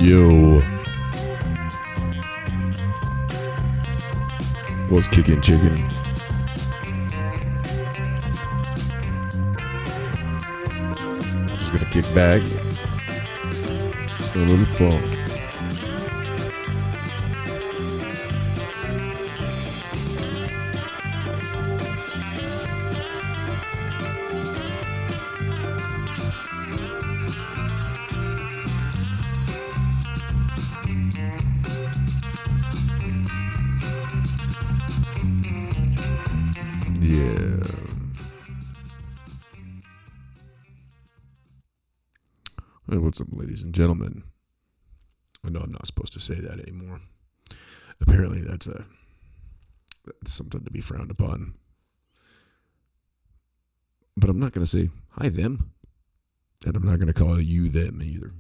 Yo. What's kicking, chicken? Just gonna kick back. Just a little funk. Yeah. Hey, what's up, ladies and gentlemen? I know I'm not supposed to say that anymore. Apparently, that's something to be frowned upon. But I'm not going to say hi them, and I'm not going to call you them either.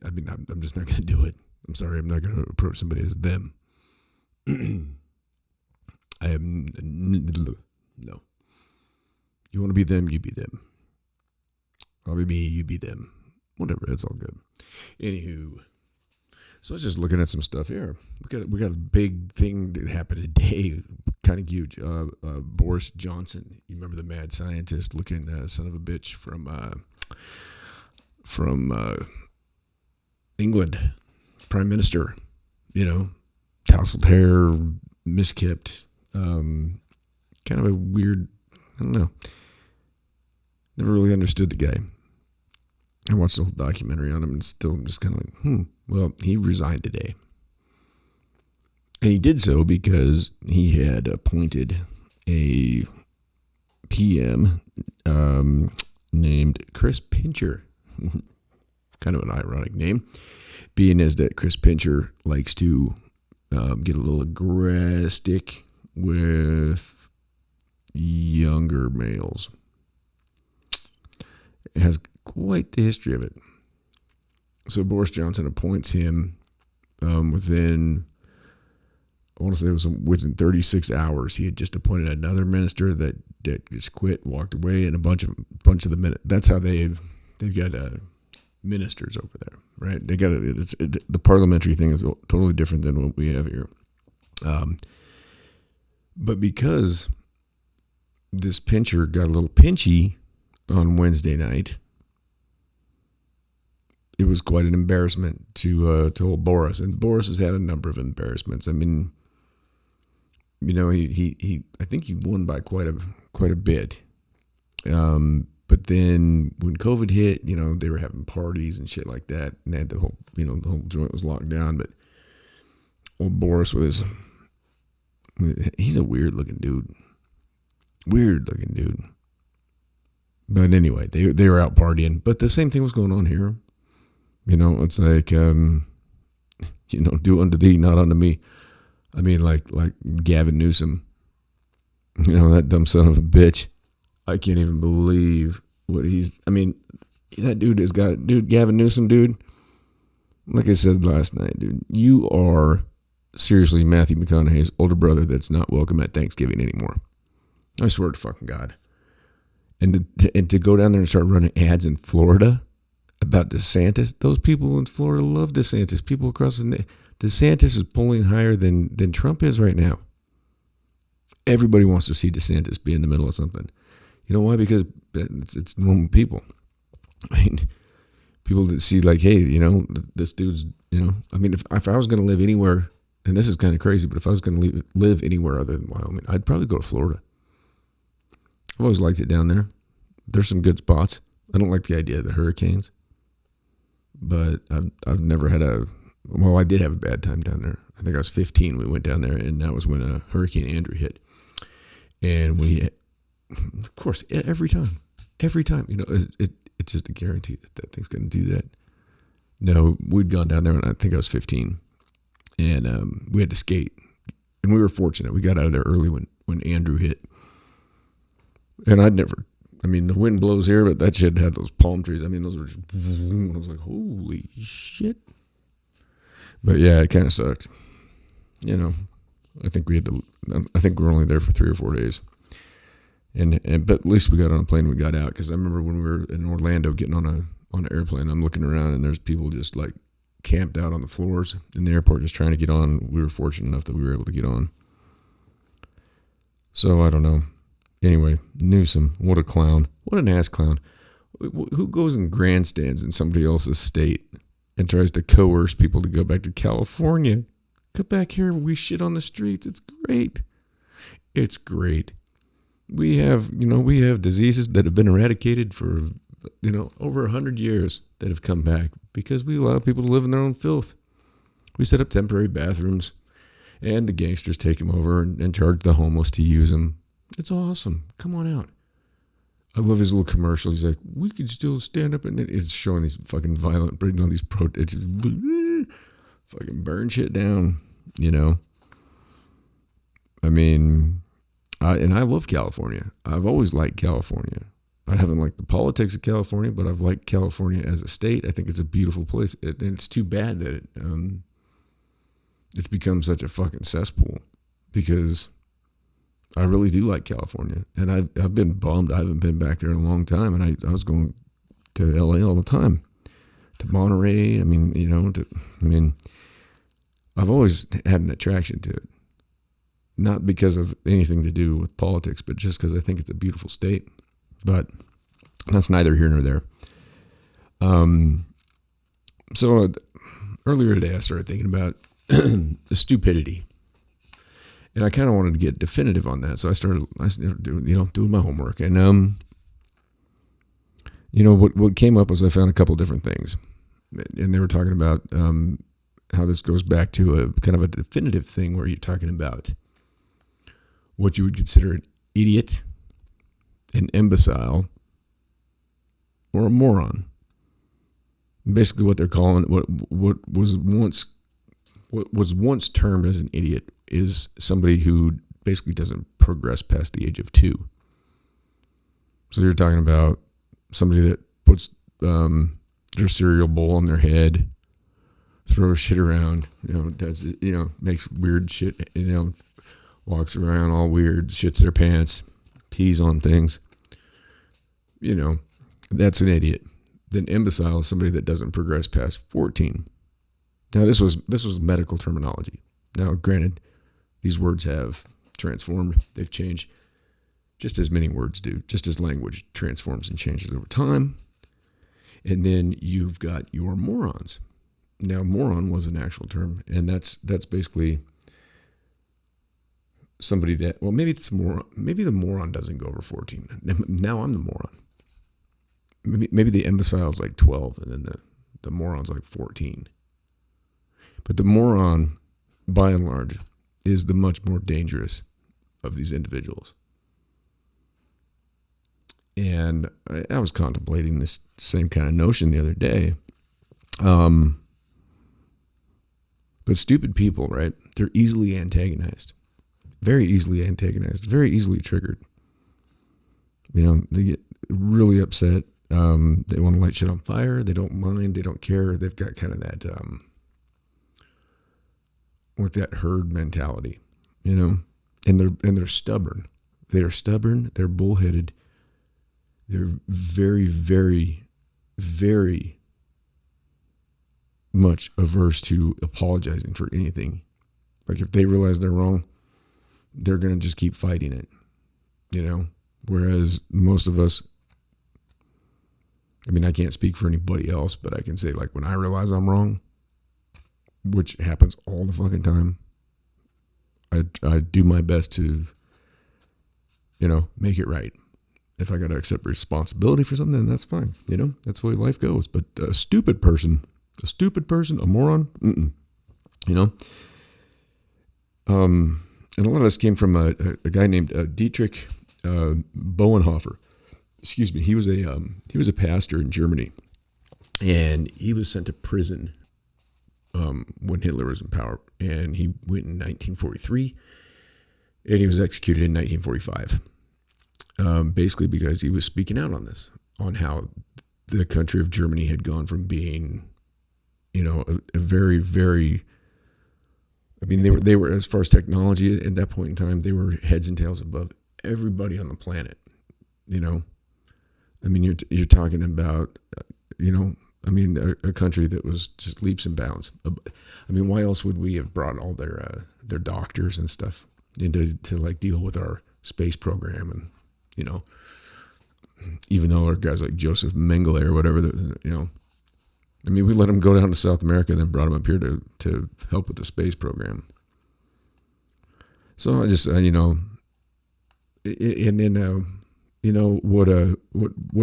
I mean, I'm just not going to do it. I'm sorry, I'm not going to approach somebody as them. I am no. You want to be them, you be them. I'll be me, you be them. Whatever, it's all good. Anywho, so I was just looking at some stuff here. We got a big thing that happened today, kind of huge. Boris Johnson, you remember the mad scientist looking son of a bitch from England, Prime Minister, tousled hair, miskept, kind of a weird, I don't know. Never really understood the guy. I watched the whole documentary on him and still I'm just kind of like, well, he resigned today. And he did so because he had appointed a PM named Chris Pincher. Kind of an ironic name, being as that Chris Pincher likes to get a little aggressive with younger males. It has quite the history of it. So Boris Johnson appoints him within, I want to say it was within 36 hours. He had just appointed another minister that just quit, walked away, and a bunch of the that's how they've got ministers over there, right? They got the parliamentary thing is totally different than what we have here. But because this Pincher got a little pinchy on Wednesday night, it was quite an embarrassment to old Boris. And Boris has had a number of embarrassments. I mean, he I think he won by quite a bit. But then when COVID hit, they were having parties and shit like that, and they had the whole joint was locked down. But old Boris he's a weird looking dude. But anyway, they were out partying. But the same thing was going on here. It's like, do unto thee, not unto me. I mean, like Gavin Newsom, that dumb son of a bitch. I can't even believe what that dude Gavin Newsom, dude. Like I said last night, dude, you are seriously Matthew McConaughey's older brother that's not welcome at Thanksgiving anymore. I swear to fucking God. And to go down there and start running ads in Florida about DeSantis, those people in Florida love DeSantis. People across DeSantis is polling higher than Trump is right now. Everybody wants to see DeSantis be in the middle of something. You know why? Because it's normal people. I mean, people that see like, hey, this dude's, I mean, if I was going to live anywhere, and this is kind of crazy, but if I was going to live anywhere other than Wyoming, I'd probably go to Florida. I've always liked it down there. There's some good spots. I don't like the idea of the hurricanes, but I've never had I did have a bad time down there. I think I was 15. We went down there, and that was when Hurricane Andrew hit. And of course, every time, it's just a guarantee that thing's going to do that. No, we'd gone down there when I think I was 15, and we had to skate. And we were fortunate. We got out of there early when Andrew hit. And the wind blows here, but that shit had those palm trees. I mean, those were just, I was like, holy shit. But yeah, it kind of sucked. I think we were only there for 3 or 4 days. And but at least we got on a plane and we got out, because I remember when we were in Orlando getting on an airplane, I'm looking around and there's people just like camped out on the floors in the airport just trying to get on. We were fortunate enough that we were able to get on. So I don't know. Anyway, Newsom, what a clown. What an ass clown. Who goes and grandstands in somebody else's state and tries to coerce people to go back to California? Come back here, we shit on the streets. It's great. It's great. We have diseases that have been eradicated for, over 100 years that have come back because we allow people to live in their own filth. We set up temporary bathrooms, and the gangsters take them over and charge the homeless to use them. It's awesome. Come on out. I love his little commercial. He's like, we could still stand up, and it's showing these fucking violent, these protests, fucking burn shit down, I mean, I love California. I've always liked California. I haven't liked the politics of California, but I've liked California as a state. I think it's a beautiful place. And it's too bad that it's become such a fucking cesspool, because I really do like California. And I've been bummed. I haven't been back there in a long time. And I was going to LA all the time, to Monterey. I've always had an attraction to it. Not because of anything to do with politics, but just because I think it's a beautiful state. But that's neither here nor there. So earlier today, I started thinking about the stupidity, and I kind of wanted to get definitive on that. So I started doing my homework, and what came up was I found a couple different things, and they were talking about how this goes back to a kind of a definitive thing where you're talking about what you would consider an idiot, an imbecile, or a moron. Basically, what they're calling what was once termed as an idiot is somebody who basically doesn't progress past the age of 2. So you're talking about somebody that puts their cereal bowl on their head, throws shit around, does makes weird shit, walks around all weird, shits their pants, pees on things. That's an idiot. Then imbecile is somebody that doesn't progress past 14. Now this was medical terminology. Now granted, these words have transformed, they've changed, just as many words do, just as language transforms and changes over time. And then you've got your morons. Now moron was an actual term, and that's basically somebody that, well, maybe the moron doesn't go over 14. Now I'm the moron. Maybe the imbecile is like 12, and then the moron's like 14. But the moron, by and large, is the much more dangerous of these individuals. And I was contemplating this same kind of notion the other day. But stupid people, right? They're easily antagonized. Very easily antagonized. Very easily triggered. They get really upset. They want to light shit on fire. They don't mind. They don't care. They've got kind of that, with that herd mentality, and they're stubborn. They're stubborn. They're bullheaded. They're very, very, very much averse to apologizing for anything. Like if they realize they're wrong, they're going to just keep fighting it, whereas most of us, I can't speak for anybody else, but I can say, like, when I realize I'm wrong, which happens all the fucking time, I do my best to, make it right. If I got to accept responsibility for something, then that's fine. That's the way life goes. But a stupid person, a moron, and a lot of this came from a guy named Dietrich Bonhoeffer. Excuse me. He was a pastor in Germany, and he was sent to prison when Hitler was in power, and he went in 1943, and he was executed in 1945. Basically because he was speaking out on how the country of Germany had gone from being, a very, very, they were as far as technology at that point in time, they were heads and tails above everybody on the planet. You know, I mean, you're talking about, a country that was just leaps and bounds. I mean, why else would we have brought all their doctors and stuff into to like deal with our space program? And even though our guys like Joseph Mengele or whatever, I mean, we let them go down to South America and then brought them up here to help with the space program. So I just, and then, what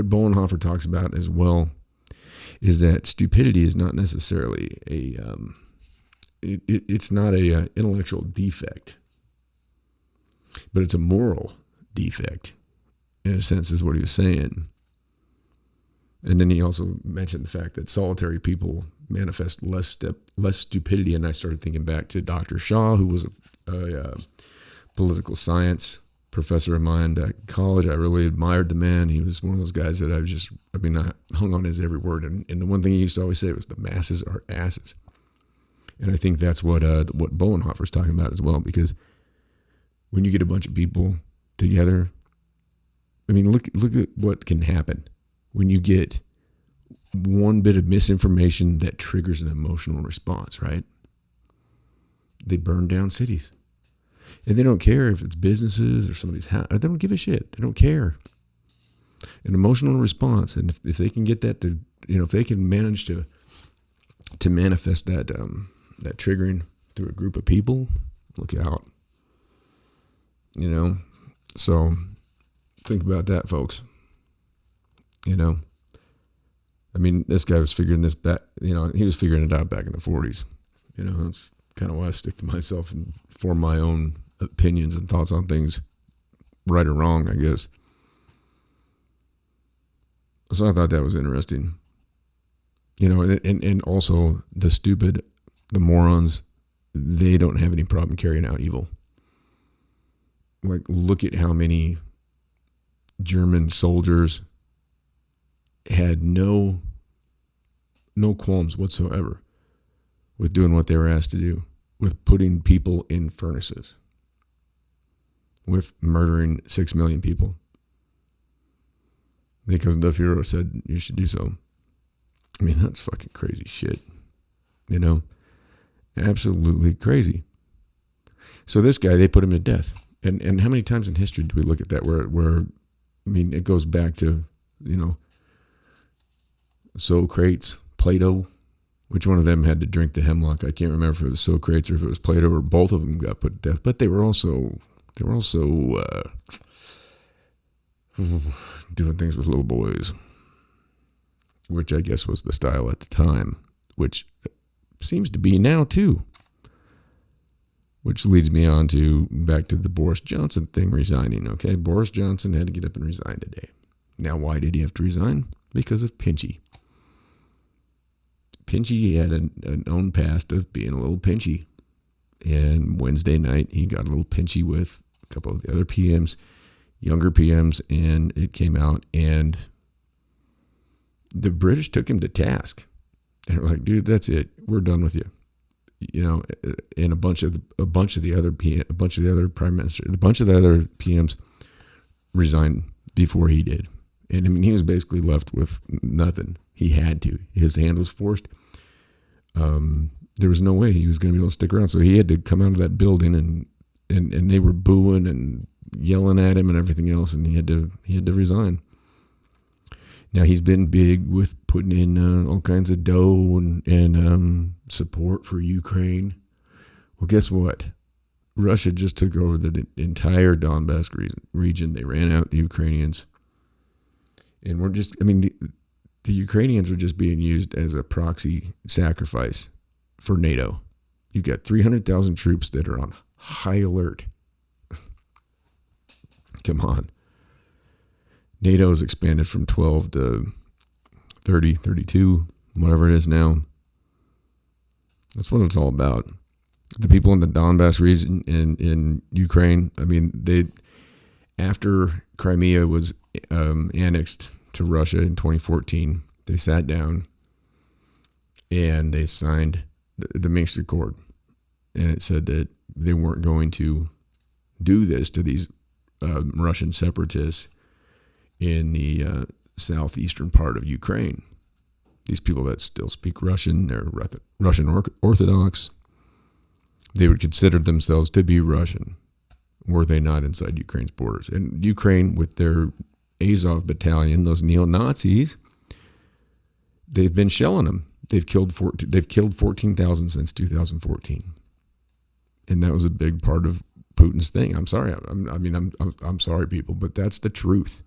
Bonhoeffer talks about as well is that stupidity is not necessarily it's not a intellectual defect, but it's a moral defect, in a sense, is what he was saying. And then he also mentioned the fact that solitary people manifest less stupidity. And I started thinking back to Dr. Shaw, who was a political science professor of mine at college. I really admired the man. He was one of those guys that I hung on his every word. And the one thing he used to always say was, the masses are asses. And I think that's what Bonhoeffer's talking about as well, because when you get a bunch of people together, I mean, look at what can happen when you get one bit of misinformation that triggers an emotional response, right? They burn down cities. And they don't care if it's businesses or somebody's house. They don't give a shit. They don't care. An emotional response. And if they can get that to, if they can manage to manifest that triggering through a group of people, look out. So think about that, folks. I mean, this guy was figuring this back, he was figuring it out back in the 40s. That's kind of why I stick to myself and form my own opinions and thoughts on things, right or wrong, I guess. So I thought that was interesting. And also the morons, they don't have any problem carrying out evil. Like, look at how many German soldiers had no qualms whatsoever with doing what they were asked to do, with putting people in furnaces, with murdering 6 million people, because the Fuhrer said you should do so. I mean, that's fucking crazy shit. Absolutely crazy. So this guy, they put him to death. And how many times in history do we look at that where I mean, it goes back to, Socrates, Plato. Which one of them had to drink the hemlock? I can't remember if it was Socrates or if it was Plato, or both of them got put to death. But they were also doing things with little boys, which I guess was the style at the time, which seems to be now too. Which leads me on to back to the Boris Johnson thing, resigning. Okay, Boris Johnson had to get up and resign today. Now, why did he have to resign? Because of Pinchy. Pinchy had an own past of being a little pinchy. And Wednesday night, he got a little pinchy with a couple of the other PMs, younger PMs, and it came out, and the British took him to task. They're like, dude, that's it. We're done with you. And a bunch of the other prime minister, a bunch of the other PMs resigned before he did. And I mean, he was basically left with nothing. He had to. His hand was forced. There was no way he was going to be able to stick around. So he had to come out of that building, and they were booing and yelling at him and everything else, and he had to resign. Now he's been big with putting in all kinds of dough and support for Ukraine. Well, guess what? Russia just took over the entire Donbass region. They ran out the Ukrainians. And the Ukrainians are just being used as a proxy sacrifice for NATO. You've got 300,000 troops that are on high alert. Come on. NATO's expanded from 12 to 30, 32, whatever it is now. That's what it's all about. The people in the Donbass region in Ukraine, I mean, after Crimea was annexed to Russia in 2014, they sat down and they signed the Minsk Accord. And it said that they weren't going to do this to these Russian separatists in the southeastern part of Ukraine. These people that still speak Russian, they're Russian Orthodox. They would consider themselves to be Russian, were they not inside Ukraine's borders. And Ukraine, with their Azov battalion, those neo-Nazis, they've been shelling them. They've killed 14,000 since 2014, and that was a big part of Putin's thing. I'm sorry. I'm sorry, people, but that's the truth.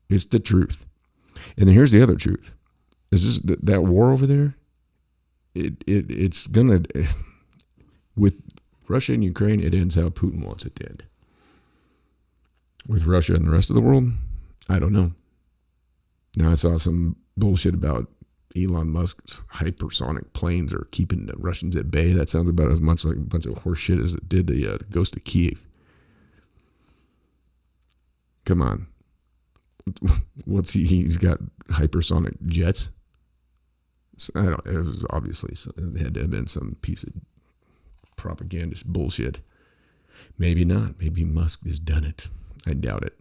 It's the truth. And then here's the other truth: is this that war over there? It's gonna, with Russia and Ukraine, it ends how Putin wants it to end. With Russia and the rest of the world, I don't know. Now I saw some bullshit about Elon Musk's hypersonic planes are keeping the Russians at bay. That sounds about as much like a bunch of horse shit as it did the Ghost of Kiev. Come on. What's he's got hypersonic jets? I don't, it was obviously, it had to have been some piece of propagandist bullshit. Maybe not. Maybe Musk has done it. I doubt it.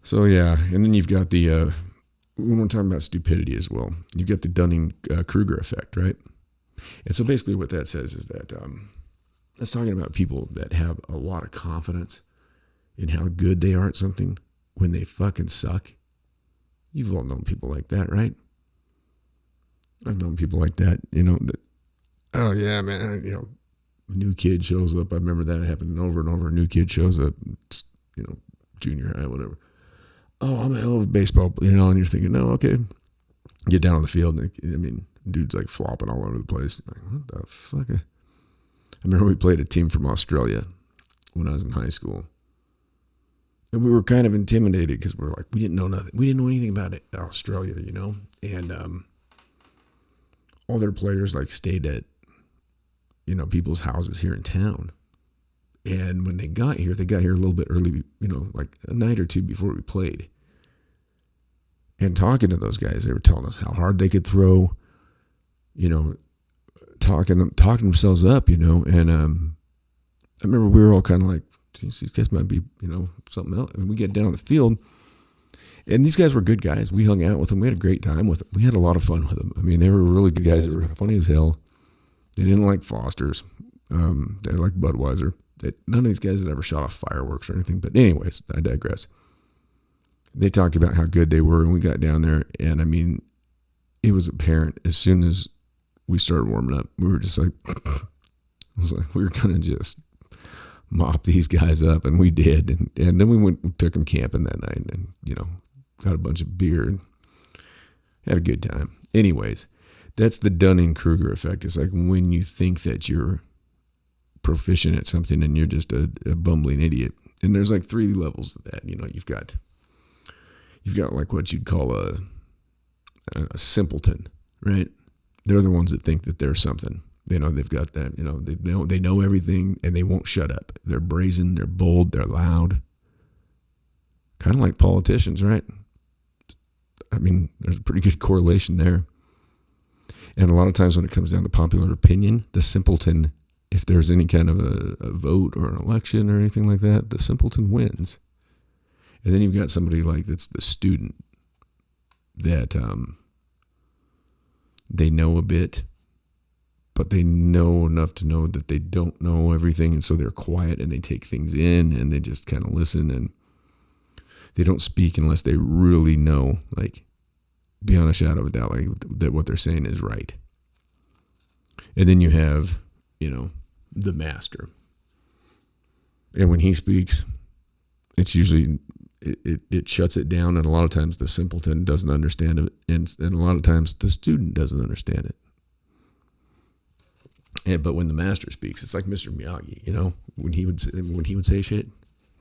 So yeah, and then you've got the, when we're talking about stupidity as well, you've got the Dunning-Kruger effect, right? And so basically what that says is that that's talking about people that have a lot of confidence in how good they are at something when they fucking suck. You've all known people like that, right? I've known people like that, that, oh yeah, man, new kid shows up. I remember that happening over and over. A new kid shows up, junior high, whatever. Oh, I'm a hell of a baseball, and you're thinking, no, okay. Get down on the field, and dude's like flopping all over the place. Like, what the fuck? I remember we played a team from Australia when I was in high school. And we were kind of intimidated because we were like, we didn't know nothing. We didn't know anything about it, Australia, And all their players stayed at, people's houses here in town. And when they got here a little bit early, like a night or two before we played. And talking to those guys, they were telling us how hard they could throw, talking themselves up, And I remember we were all kind of like, geez, these guys might be, something else. And we get down the field, and these guys were good guys. We hung out with them. We had a great time with them. We had a lot of fun with them. They were really good guys. They were funny as hell. They didn't like Foster's. They like Budweiser. None of these guys had ever shot off fireworks or anything. But anyways, I digress. They talked about how good they were, and we got down there, and it was apparent as soon as we started warming up, we were just like, we were going to just mop these guys up, and we did. And then we took them camping that night, and got a bunch of beer and had a good time. Anyways, that's the Dunning-Kruger effect. It's like when you think that you're proficient at something and you're just a bumbling idiot. And there's 3 levels of that. You've got like what you'd call a simpleton, right? They're the ones that think that they're something. They've got that, they know everything, and they won't shut up. They're brazen, they're bold, they're loud. Kind of like politicians, right? There's a pretty good correlation there. And a lot of times when it comes down to popular opinion, the simpleton, if there's any kind of a vote or an election or anything like that, the simpleton wins. And then you've got somebody that's the student that they know a bit, but they know enough to know that they don't know everything, and so they're quiet and they take things in and they just kind of listen, and they don't speak unless they really know, beyond a shadow of a doubt, that what they're saying is right. And then you have, the master. And when he speaks, it's usually, it shuts it down, and a lot of times the simpleton doesn't understand it, and a lot of times the student doesn't understand it. But when the master speaks, it's like Mr. Miyagi, when he would say shit,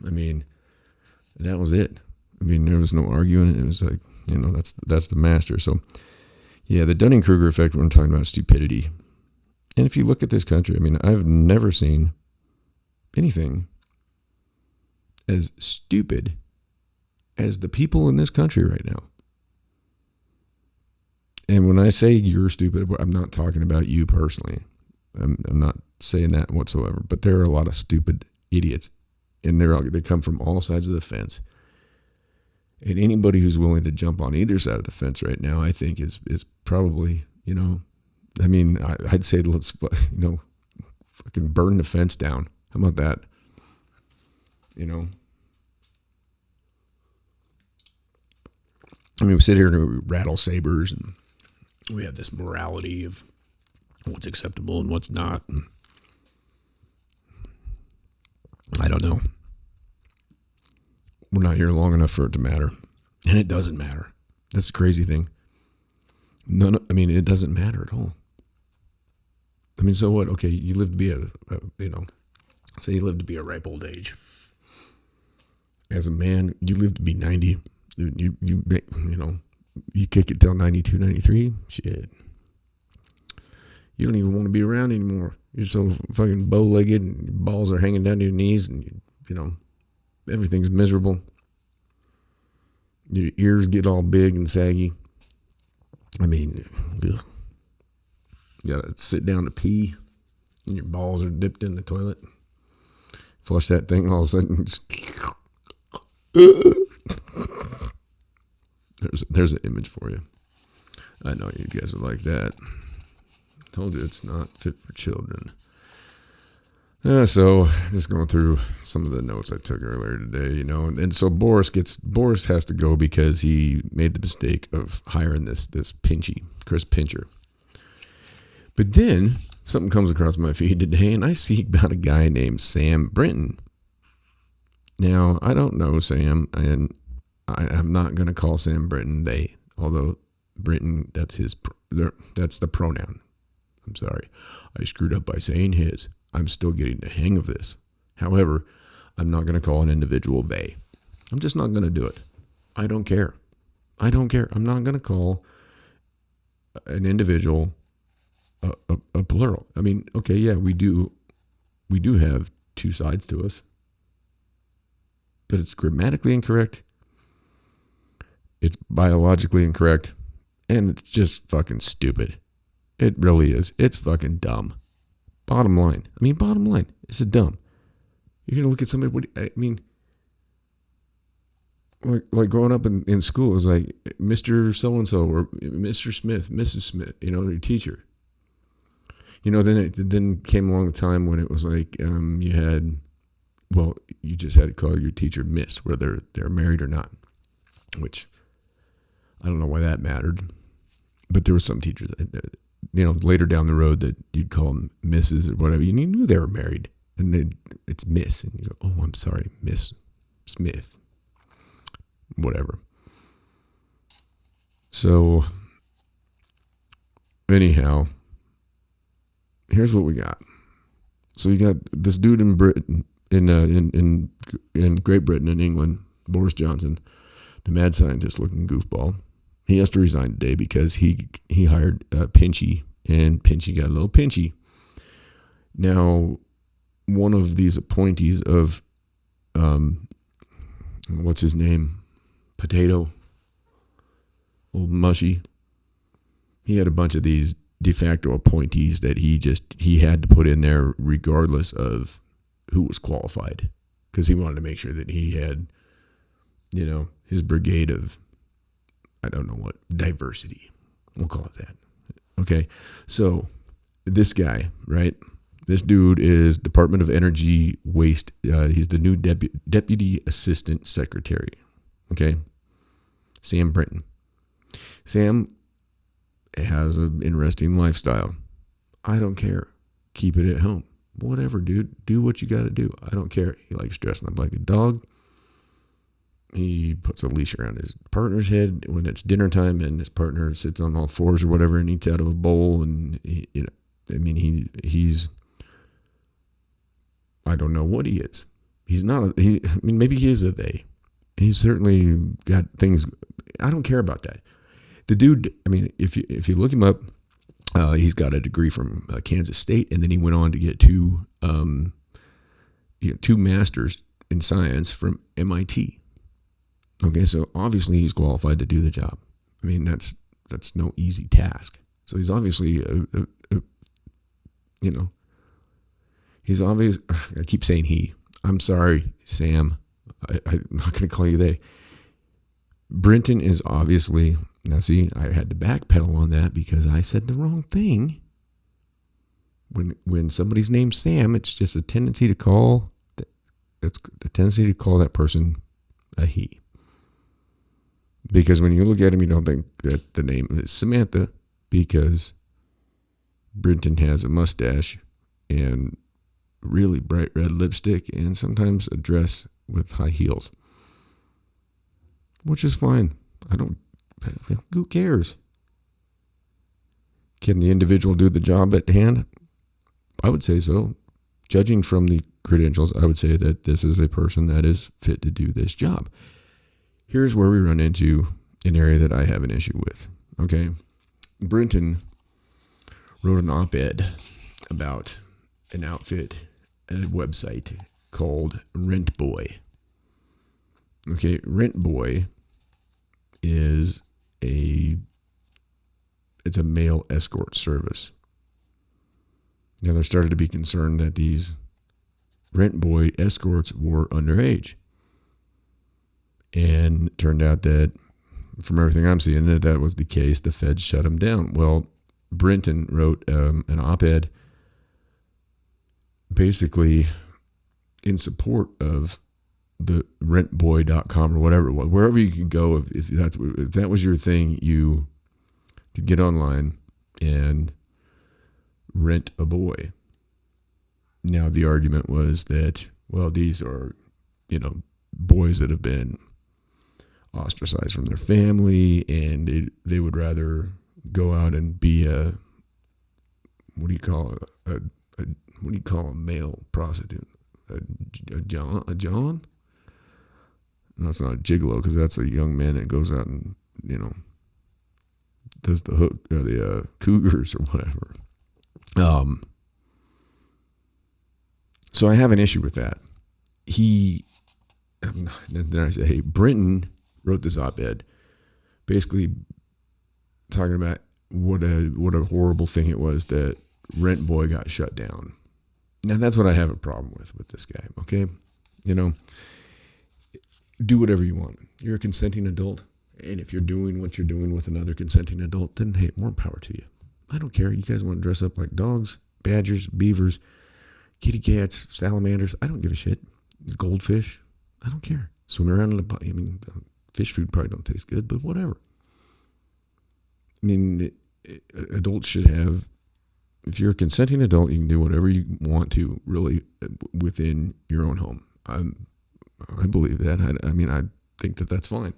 that was it. There was no arguing. It was like, that's the master. So yeah, the Dunning-Kruger effect, when we're talking about stupidity. And if you look at this country, I've never seen anything as stupid as the people in this country right now. And when I say you're stupid, I'm not talking about you personally. I'm not saying that whatsoever, but there are a lot of stupid idiots and they come from all sides of the fence. And anybody who's willing to jump on either side of the fence right now, I think is probably, I'd say let's, fucking burn the fence down. How about that? We sit here and we rattle sabers, and we have this morality of what's acceptable and what's not. And I don't know. We're not here long enough for it to matter. And it doesn't matter. That's the crazy thing. It doesn't matter at all. So what? Okay, you live to be say you live to be a ripe old age. As a man, you live to be 90. You kick it till 92, 93. Shit. You don't even want to be around anymore. You're so fucking bow-legged and your balls are hanging down to your knees and, everything's miserable. Your ears get all big and saggy. You gotta sit down to pee and your balls are dipped in the toilet. Flush that thing, all of a sudden just... There's an image for you. I know you guys would like that. Told you it's not fit for children. So just going through some of the notes I took earlier today, and so Boris has to go because he made the mistake of hiring this Chris Pincher. But then something comes across my feed today, and I see about a guy named Sam Brinton. Now I don't know Sam, and I'm not going to call Sam Brinton they, although Brinton, that's the pronoun. I'm sorry. I screwed up by saying his. I'm still getting the hang of this. However, I'm not going to call an individual they. I'm just not going to do it. I don't care. I'm not going to call an individual a plural. Okay, yeah, we do have two sides to us. But it's grammatically incorrect. It's biologically incorrect. And it's just fucking stupid. It really is. It's fucking dumb. Bottom line. It's just dumb. You're going to look at somebody, like growing up in school, it was like Mr. So-and-so or Mr. Smith, Mrs. Smith, your teacher. Then came along the time when it was like you just had to call your teacher Miss, whether they're married or not, which I don't know why that mattered. But there were some teachers that, later down the road that you'd call them Mrs. or whatever. You knew they were married. And then it's Miss. And you go, oh, I'm sorry, Miss Smith. Whatever. So, anyhow, here's what we got. So you got this dude in Britain, in Great Britain, in England, Boris Johnson, the mad scientist looking goofball. He has to resign today because he hired Pinchy, and Pinchy got a little pinchy. Now, one of these appointees of, what's his name? Potato. Old Mushy. He had a bunch of these de facto appointees that he had to put in there regardless of who was qualified. Because he wanted to make sure that he had, his brigade of, I don't know what, diversity. We'll call it that. Okay. So this guy, right? This dude is Department of Energy Waste. He's the new Deputy Assistant Secretary. Okay. Sam Brinton. Sam has an interesting lifestyle. I don't care. Keep it at home. Whatever, dude. Do what you got to do. I don't care. He likes dressing up like a dog. He puts a leash around his partner's head when it's dinner time, and his partner sits on all fours or whatever and eats out of a bowl. And he's I don't know what he is. He's not. Maybe he is a they. He's certainly got things. I don't care about that. The dude. If you look him up, he's got a degree from Kansas State, and then he went on to get two masters in science from MIT. Okay, so obviously he's qualified to do the job. That's no easy task. So he's obviously, he's obvious. I keep saying he. I'm sorry, Sam. I'm not going to call you they. Brenton is obviously, now see, I had to backpedal on that because I said the wrong thing. When somebody's named Sam, it's just a tendency to call that person a he. Because when you look at him, you don't think that the name is Samantha, because Brenton has a mustache and really bright red lipstick and sometimes a dress with high heels, which is fine. Who cares? Can the individual do the job at hand? I would say so. Judging from the credentials, I would say that this is a person that is fit to do this job. Here's where we run into an area that I have an issue with. Okay. Brenton wrote an op-ed about an outfit at a website called Rent Boy. Okay. Rent Boy is it's a male escort service. Now, there started to be concern that these Rent Boy escorts were underage. And it turned out that, from everything I'm seeing, that was the case. The feds shut them down. Well, Brenton wrote an op-ed basically in support of the rentboy.com or whatever it was. Wherever you could go, if that was your thing, you could get online and rent a boy. Now, the argument was that, well, these are, boys that have been ostracized from their family, and they would rather go out and be a male prostitute? A John? No, it's not a gigolo, because that's a young man that goes out and, does the hook or the cougars or whatever. So I have an issue with that. Then I say, hey, Brenton wrote this op-ed basically talking about what a horrible thing it was that Rent Boy got shut down. Now, that's what I have a problem with this guy, okay? Do whatever you want. You're a consenting adult, and if you're doing what you're doing with another consenting adult, then, hey, more power to you. I don't care. You guys want to dress up like dogs, badgers, beavers, kitty cats, salamanders. I don't give a shit. Goldfish. I don't care. Swim around in the body. Fish food probably don't taste good, but whatever. Adults should have, if you're a consenting adult, you can do whatever you want to, really, within your own home. I believe that. I think that that's fine.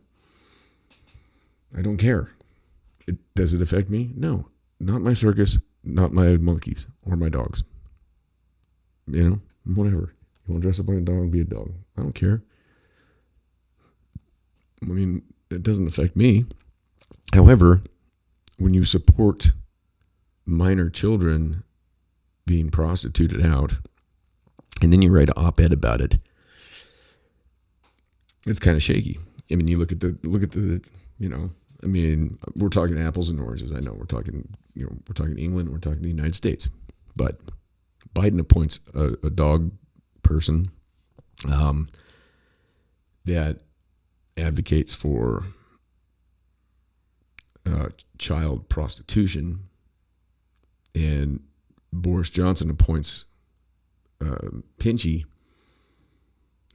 I don't care. Does it affect me? No. Not my circus, not my monkeys or my dogs. Whatever. You want to dress up like a dog, be a dog. I don't care. It doesn't affect me. However, when you support minor children being prostituted out, and then you write an op-ed about it, it's kind of shaky. You look at the we're talking apples and oranges. I know we're talking England, we're talking the United States, but Biden appoints a dog person that advocates for child prostitution, and Boris Johnson appoints Pinchy,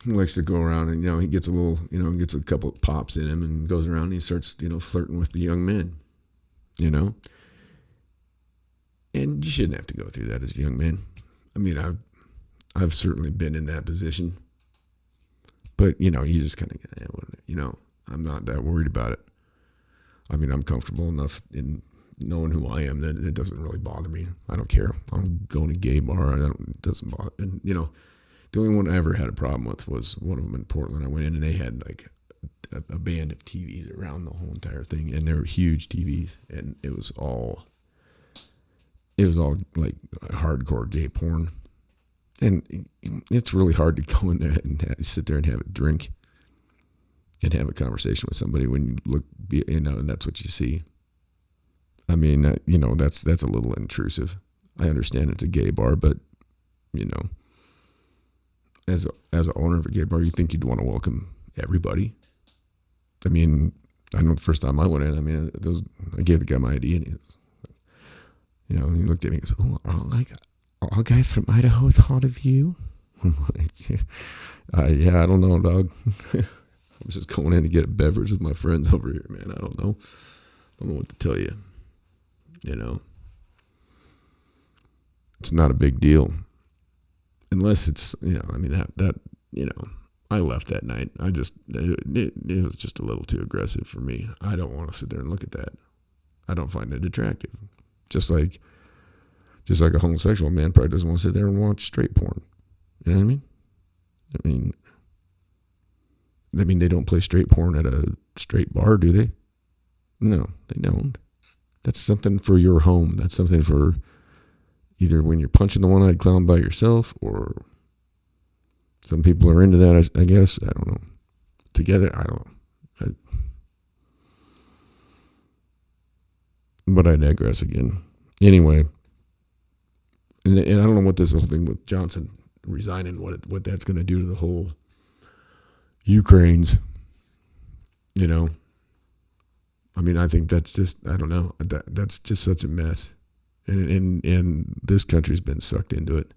who likes to go around and he gets a little gets a couple of pops in him and goes around and he starts flirting with the young men, and you shouldn't have to go through that as a young man. I've certainly been in that position, but you just kind of I'm not that worried about it. I'm comfortable enough in knowing who I am that it doesn't really bother me. I don't care. I'm going to a gay bar. It doesn't bother. And the only one I ever had a problem with was one of them in Portland. I went in and they had like a band of TVs around the whole entire thing, and they were huge TVs, and it was all like hardcore gay porn. And it's really hard to go in there and sit there and have a drink and have a conversation with somebody when you look, and that's what you see. That's a little intrusive. I understand it's a gay bar, but as an owner of a gay bar, you think you'd want to welcome everybody. I mean, I know the first time I went in, I mean, I gave the guy my ID, and he looked at me and goes, "Oh, all guys from Idaho thought of you?" I'm like, yeah, I don't know, dog. I was just going in to get a beverage with my friends over here, man. I don't know what to tell you. It's not a big deal. Unless it's, I mean, that I left that night. It was just a little too aggressive for me. I don't want to sit there and look at that. I don't find it attractive. Just like a homosexual man probably doesn't want to sit there and watch straight porn. You know what I mean? They don't play straight porn at a straight bar, do they? No, they don't. That's something for your home. That's something for either when you're punching the one-eyed clown by yourself, or some people are into that, I guess. I don't know. Together, I don't know. But I digress again. Anyway, and I don't know what this whole thing with Johnson resigning, what that's going to do to the whole Ukraine's, I mean, I think that's just, I don't know, that's just such a mess. And this country's been sucked into it.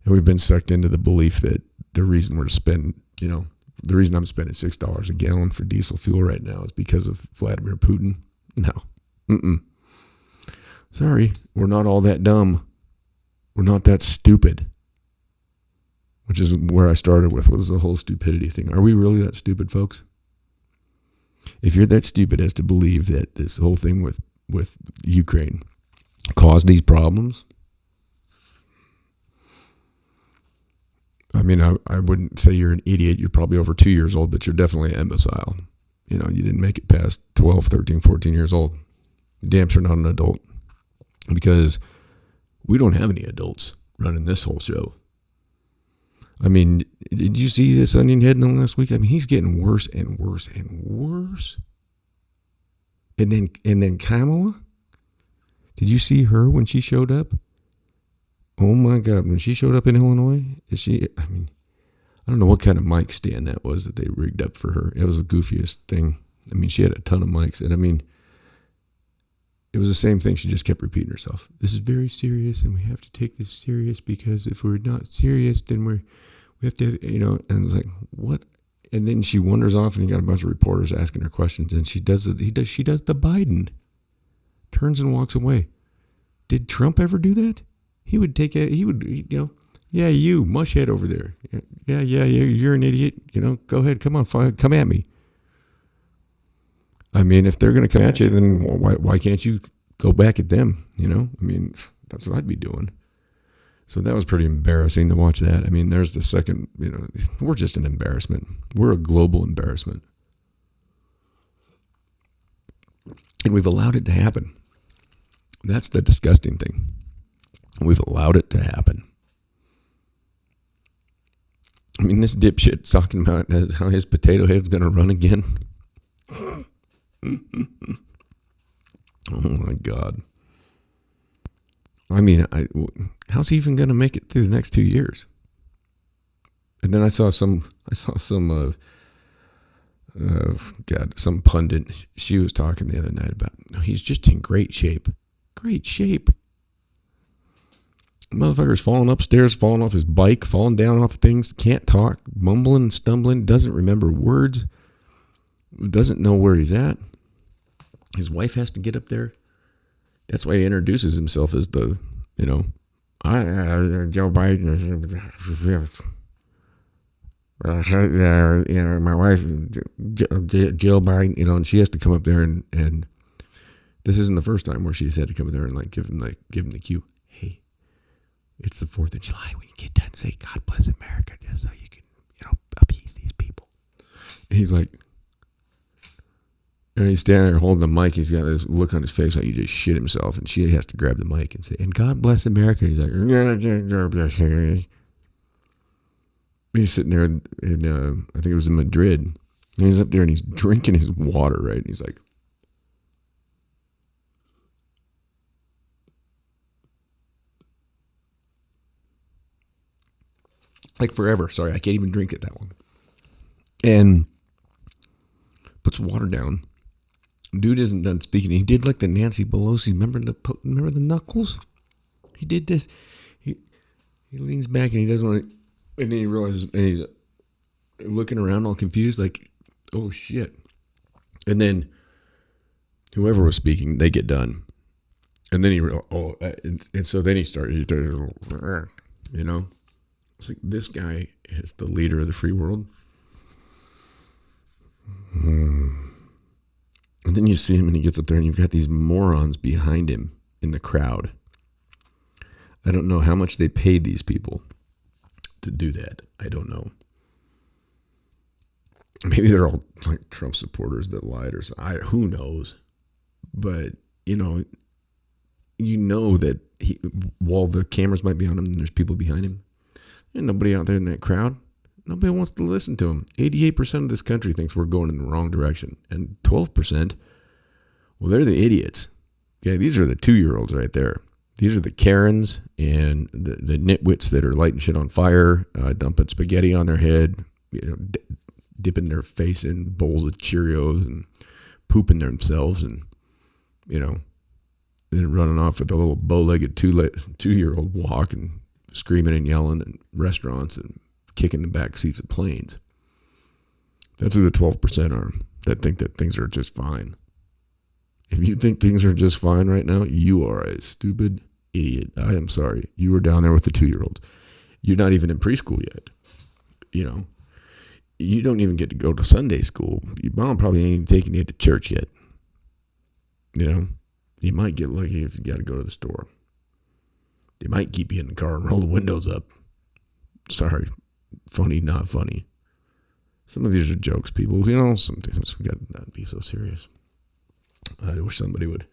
And we've been sucked into the belief that the reason we're to spend, the reason I'm spending $6 a gallon for diesel fuel right now is because of Vladimir Putin. No. Sorry, we're not all that dumb. We're not that stupid. Which is where I started with, was the whole stupidity thing. Are we really that stupid, folks? If you're that stupid as to believe that this whole thing with Ukraine caused these problems, I mean, I wouldn't say you're an idiot. You're probably over 2 years old, but you're definitely an imbecile. You didn't make it past 12, 13, 14 years old. You're damn sure not an adult. Because we don't have any adults running this whole show. I mean, did you see this onion head in the last week? I mean, he's getting worse and worse and worse. And then Kamala, did you see her when she showed up? Oh my God, when she showed up in Illinois, I don't know what kind of mic stand that was that they rigged up for her. It was the goofiest thing. I mean, she had a ton of mics, and I mean, it was the same thing. She just kept repeating herself. This is very serious, and we have to take this serious, because if we're not serious, then we have to, and it's like, what? And then she wanders off, and you got a bunch of reporters asking her questions, and she does the Biden. Turns and walks away. Did Trump ever do that? He would yeah, you mushhead over there. Yeah, you're an idiot. Go ahead, come on, come at me. I mean, if they're going to come at you, then why can't you go back at them? I mean, that's what I'd be doing. So that was pretty embarrassing to watch that. I mean, there's the second, we're just an embarrassment. We're a global embarrassment. And we've allowed it to happen. That's the disgusting thing. We've allowed it to happen. I mean, this dipshit's talking about how his potato head's going to run again. Oh my God. I mean, how's he even going to make it through the next 2 years? And then I saw some pundit. She was talking the other night about, he's just in great shape. Great shape. Motherfucker's falling upstairs, falling off his bike, falling down off things, can't talk, mumbling, stumbling, doesn't remember words, doesn't know where he's at. His wife has to get up there. That's why he introduces himself as the, Joe Biden. My wife, Jill Biden, and she has to come up there and this isn't the first time where she's had to come up there and give him the cue. Hey, it's the 4th of July. When you get done, say God bless America, just so you can, appease these people. And he's like, and he's standing there holding the mic. He's got this look on his face like he just shit himself. And she has to grab the mic and say, and God bless America. He's like, he's sitting there in I think it was in Madrid. And he's up there and he's drinking his water, right? And he's like, Like forever. Sorry, I can't even drink it that long. And puts water down. Dude isn't done speaking. He did like the Nancy Pelosi. Remember the knuckles? He did this. He leans back and he doesn't want to. And then he realizes, and he's looking around all confused, like, oh shit. And then whoever was speaking, they get done. And then he realized, and so then he started, you know. It's like, this guy is the leader of the free world. And then you see him and he gets up there and you've got these morons behind him in the crowd. I don't know how much they paid these people to do that. I don't know. Maybe they're all like Trump supporters that lied or something. Who knows? But, you know that while the cameras might be on him and there's people behind him, and nobody out there in that crowd, nobody wants to listen to him. 88% of this country thinks we're going in the wrong direction. And 12%, well, they're the idiots. Yeah, these are the 2-year-olds right there. These are the Karens and the nitwits that are lighting shit on fire, dumping spaghetti on their head, dipping their face in bowls of Cheerios and pooping themselves and, then running off with a little bow-legged 2-year-old walk and screaming and yelling in restaurants and kicking the back seats of planes. That's who the 12% are that think that things are just fine. If you think things are just fine right now, you are a stupid idiot. I am sorry. You were down there with the 2-year-olds. You're not even in preschool yet. You don't even get to go to Sunday school. Your mom probably ain't taking you to church yet. You might get lucky if you got to go to the store. They might keep you in the car and roll the windows up. Sorry. Funny, not funny. Some of these are jokes, people. Sometimes we got to not be so serious. I wish somebody would,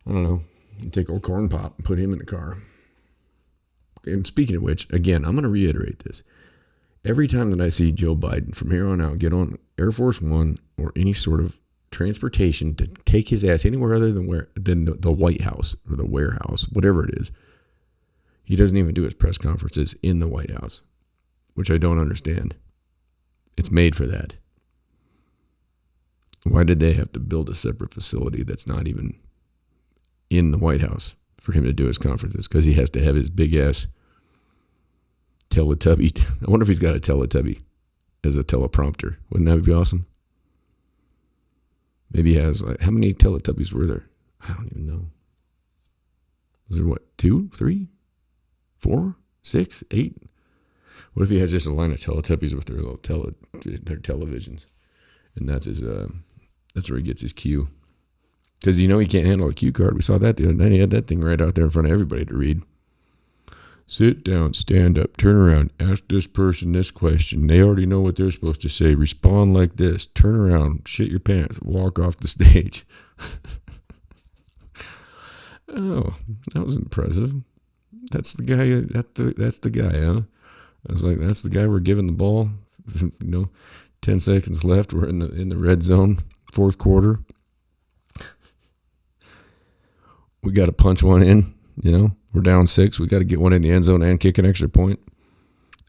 I don't know, take old Corn Pop and put him in the car. And speaking of which, again, I'm going to reiterate this. Every time that I see Joe Biden from here on out get on Air Force One or any sort of transportation to take his ass anywhere other than the White House or the warehouse, whatever it is, he doesn't even do his press conferences in the White House, which I don't understand. It's made for that. Why did they have to build a separate facility that's not even in the White House for him to do his conferences? Because he has to have his big ass Teletubby. I wonder if he's got a Teletubby as a teleprompter. Wouldn't that be awesome? Maybe he has, how many Teletubbies were there? I don't even know. Was there 2, 3, 4, 6, 8? What if he has just a line of Teletubbies with their little their televisions? And that's his, that's where he gets his cue. Because he can't handle a cue card. We saw that the other night. He had that thing right out there in front of everybody to read. Sit down, stand up, turn around, ask this person this question. They already know what they're supposed to say. Respond like this. Turn around, shit your pants, walk off the stage. Oh, that was impressive. That's the guy. That's the guy, huh? I was like, that's the guy we're giving the ball. 10 seconds left. We're in the red zone, fourth quarter. We got to punch one in. We're down 6. We got to get one in the end zone and kick an extra point.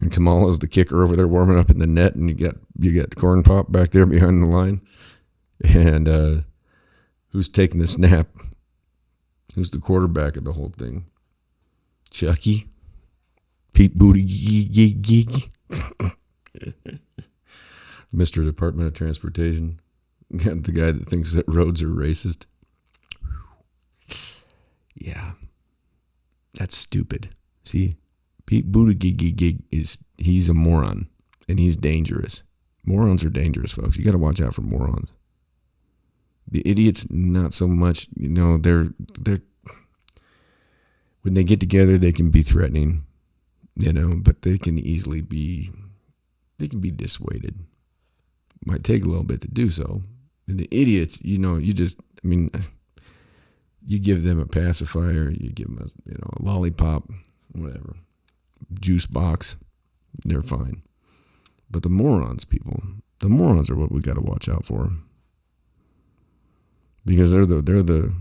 And Kamala's the kicker over there warming up in the net, and you got Corn Pop back there behind the line. And who's taking the snap? Who's the quarterback of the whole thing? Chucky? Pete Buttigieg? Mr. Department of Transportation? The guy that thinks that roads are racist? Yeah. That's stupid. See, Pete Buttigieg he's a moron, and he's dangerous. Morons are dangerous, folks. You got to watch out for morons. The idiots, not so much. They're when they get together, they can be threatening, but they can easily be dissuaded. Might take a little bit to do so. And the idiots, you give them a pacifier, you give them a lollipop, whatever, juice box, they're fine. But the morons are what we got to watch out for, because they're the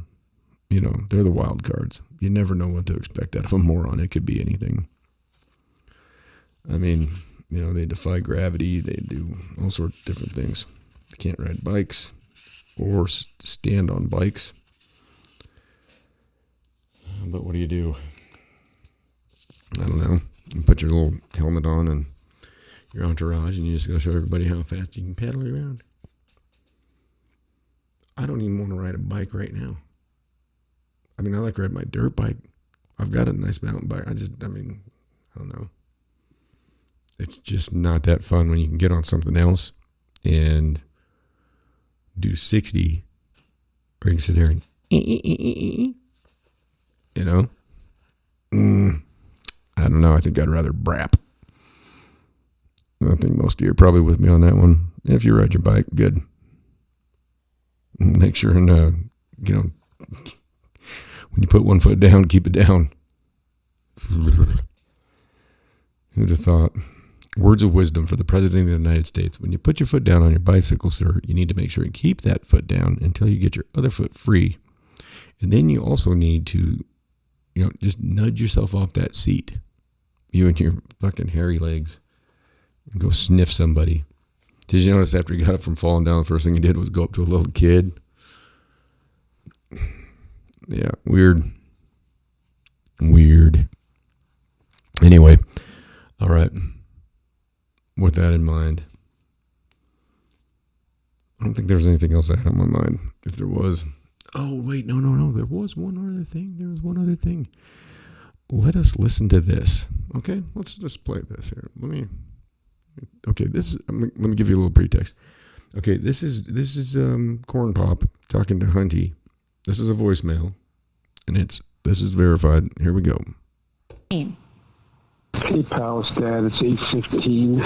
wild cards. You never know what to expect out of a moron. It could be anything. I mean, they defy gravity. They do all sorts of different things. They can't ride bikes or stand on bikes. But what do you do? I don't know. You put your little helmet on and your entourage, and you just go show everybody how fast you can pedal around. I don't even want to ride a bike right now. I mean, I like to ride my dirt bike. I've got a nice mountain bike. I don't know. It's just not that fun when you can get on something else and do 60, or you can sit there and, I don't know. I think I'd rather brap. I think most of you are probably with me on that one. If you ride your bike, good. Make sure and, when you put one foot down, keep it down. Who'd have thought? Words of wisdom for the President of the United States. When you put your foot down on your bicycle, sir, you need to make sure and keep that foot down until you get your other foot free. And then you also need to, just nudge yourself off that seat. You and your fucking hairy legs. And go sniff somebody. Did you notice after he got up from falling down, the first thing he did was go up to a little kid? Yeah, weird. Anyway, all right. With that in mind, I don't think there was anything else I had on my mind. If there was, wait, no. There was one other thing. Let us listen to this. Okay, let's just play this here. Let me give you a little pretext. Okay, this is Corn Pop talking to Hunty. This is a voicemail, and this is verified. Here we go. Hey, pal, it's Dad. It's 8:15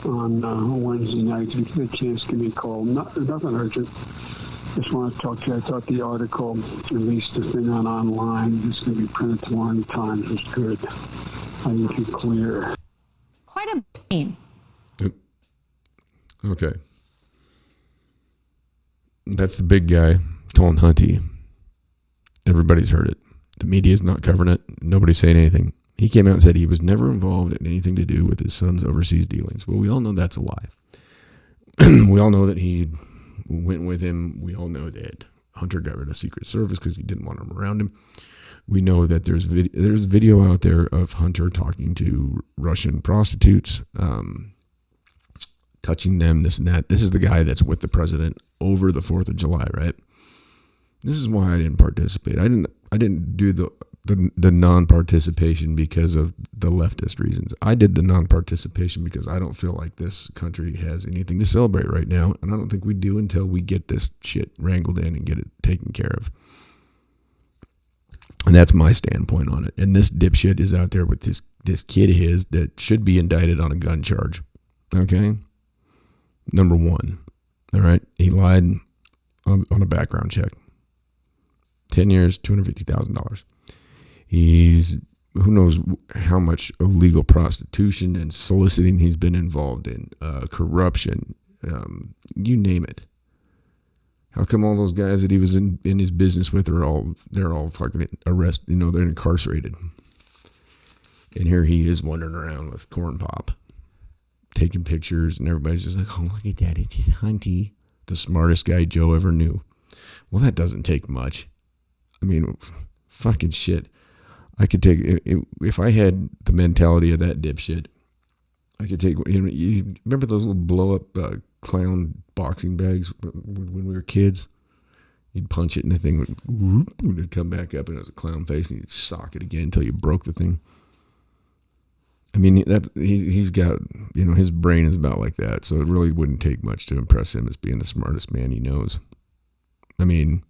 on Wednesday night. If you get a chance, give me a call. Nothing urgent. Just want to talk to you. I thought the article, at least the thing online, is going to be printed tomorrow in the Times, was good. I think it's clear. Quite a pain. Okay. That's the big guy telling Hunty. Everybody's heard it. The media's not covering it. Nobody's saying anything. He came out and said he was never involved in anything to do with his son's overseas dealings. Well, we all know that's a lie. We all know that he went with him. We all know that Hunter got rid of Secret Service because he didn't want him around him. We know that there's video out there of Hunter talking to Russian prostitutes, touching them, this and that. This is the guy that's with the president over the 4th of July, right? This is why I didn't participate. I didn't do the non-participation because of the leftist reasons. I did the non-participation because I don't feel like this country has anything to celebrate right now, and I don't think we do until we get this shit wrangled in and get it taken care of. And that's my standpoint on it. And this dipshit is out there with this kid of his that should be indicted on a gun charge. Okay? Number one. All right? He lied on a background check. 10 years, $250,000. He's, who knows how much illegal prostitution and soliciting he's been involved in, corruption, you name it. How come all those guys that he was in his business with they're all fucking arrested, they're incarcerated. And here he is wandering around with Corn Pop, taking pictures, and everybody's just like, oh, look at that, it's Hunty, the smartest guy Joe ever knew. Well, that doesn't take much. I mean, fucking shit. I could take, if I had the mentality of that dipshit, I could take, you remember those little blow-up clown boxing bags when we were kids? You'd punch it and the thing would whoop, and it'd come back up and it was a clown face and you'd sock it again until you broke the thing. I mean, he's got, his brain is about like that, so it really wouldn't take much to impress him as being the smartest man he knows. I mean,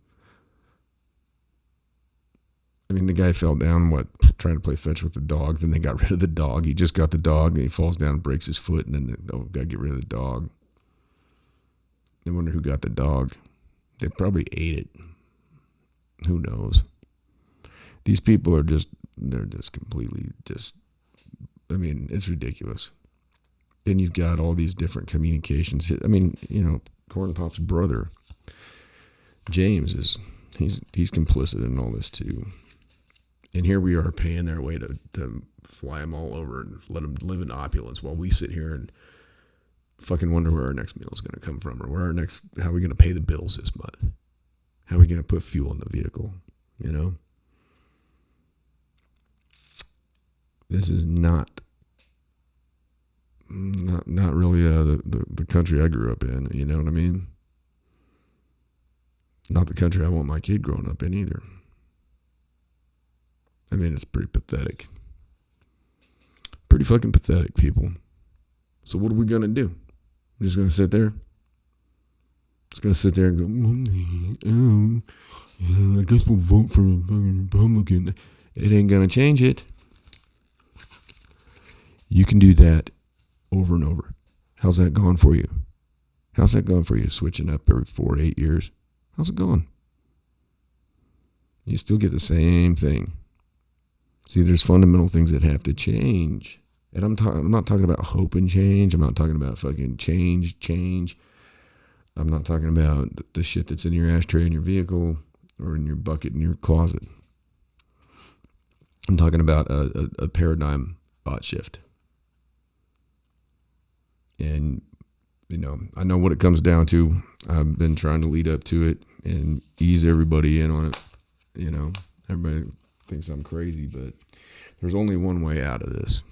the guy fell down, trying to play fetch with the dog. Then they got rid of the dog. He just got the dog, and he falls down and breaks his foot, and then got to get rid of the dog. I wonder who got the dog. They probably ate it. Who knows? These people are they're just completely it's ridiculous. And you've got all these different communications. Corn Pop's brother, James, he's complicit in all this too. And here we are paying their way to fly them all over and let them live in opulence while we sit here and fucking wonder where our next meal is going to come from, or how are we going to pay the bills this month? How are we going to put fuel in the vehicle? You know? This is not really the country I grew up in. You know what I mean? Not the country I want my kid growing up in either. I mean, it's pretty pathetic. Pretty fucking pathetic, people. So what are we going to do? We're just going to sit there? Just going to sit there and go, I guess we'll vote for a fucking Republican. It ain't going to change it. You can do that over and over. How's that going for you? How's that going for you? Switching up every 4 to 8 years. How's it going? You still get the same thing. See, there's fundamental things that have to change. And I'm not talking about hope and change. I'm not talking about fucking change. I'm not talking about the shit that's in your ashtray in your vehicle or in your bucket in your closet. I'm talking about a paradigm thought shift. And, you know, I know what it comes down to. I've been trying to lead up to it and ease everybody in on it. You know, everybody thinks I'm crazy, but there's only one way out of this.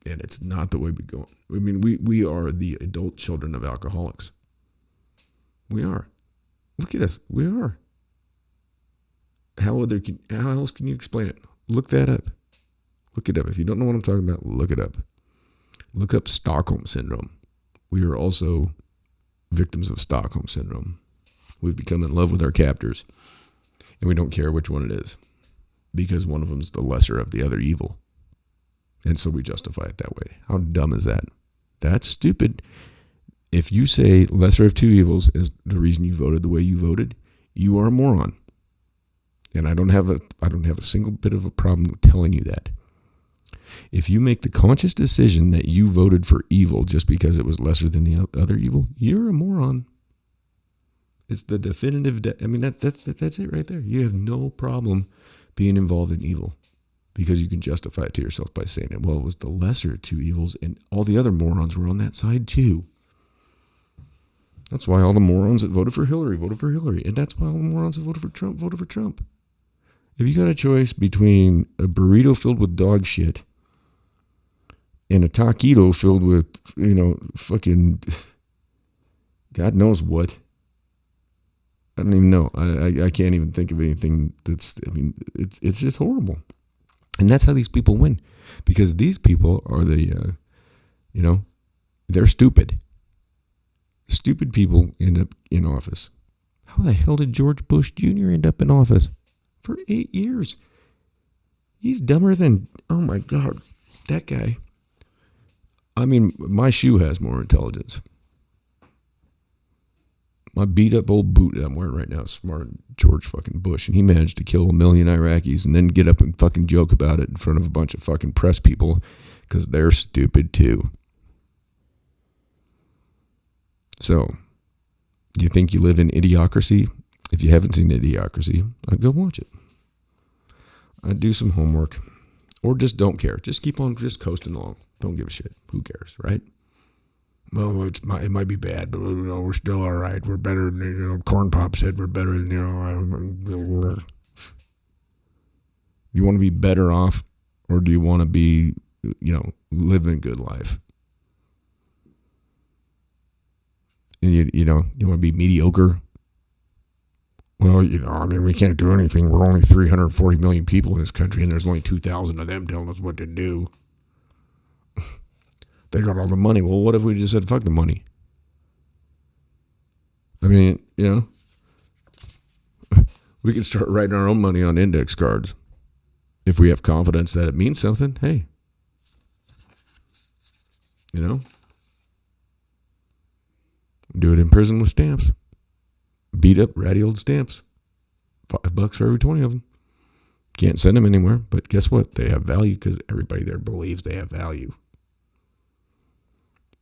And it's not the way we go. I mean, we are the adult children of alcoholics. We are. Look at us. We are. How else can you explain it? Look that up. Look it up. If you don't know what I'm talking about, look it up. Look up Stockholm Syndrome. We are also victims of Stockholm Syndrome. We've become in love with our captors, and we don't care which one it is, because one of them is the lesser of the other evil. And so we justify it that way. How dumb is that? That's stupid. If you say lesser of two evils is the reason you voted the way you voted, you are a moron. And I don't have a single bit of a problem telling you that. If you make the conscious decision that you voted for evil just because it was lesser than the other evil, you're a moron. It's the definitive. That's it right there. You have no problem being involved in evil because you can justify it to yourself by saying it. Well, it was the lesser of two evils, and all the other morons were on that side too. That's why all the morons that voted for Hillary, and that's why all the morons that voted for Trump. If you got a choice between a burrito filled with dog shit and a taquito filled with, fucking God knows what. I don't even know. I can't even think of anything it's just horrible. And that's how these people win. Because these people are they're stupid. Stupid people end up in office. How the hell did George Bush Jr. end up in office? For 8 years. He's dumber than, oh my God, that guy. I mean, my shoe has more intelligence. My beat up old boot that I'm wearing right now is smarter than George fucking Bush. And he managed to kill 1 million Iraqis and then get up and fucking joke about it in front of a bunch of fucking press people because they're stupid too. So, do you think you live in Idiocracy? If you haven't seen Idiocracy, I'd go watch it. I'd do some homework. Or just don't care. Just keep on just coasting along. Don't give a shit. Who cares, right? Well, it might be bad, but we're still all right. We're better than, Corn Pop said we're better than, You want to be better off, or do you want to be, living a good life? And you want to be mediocre? Well, we can't do anything. We're only 340 million people in this country, and there's only 2,000 of them telling us what to do. They got all the money. Well, what if we just said, fuck the money? We could start writing our own money on index cards. If we have confidence that it means something, hey. Do it in prison with stamps. Beat up ratty old stamps. $5 for every 20 of them. Can't send them anywhere, but guess what? They have value because everybody there believes they have value.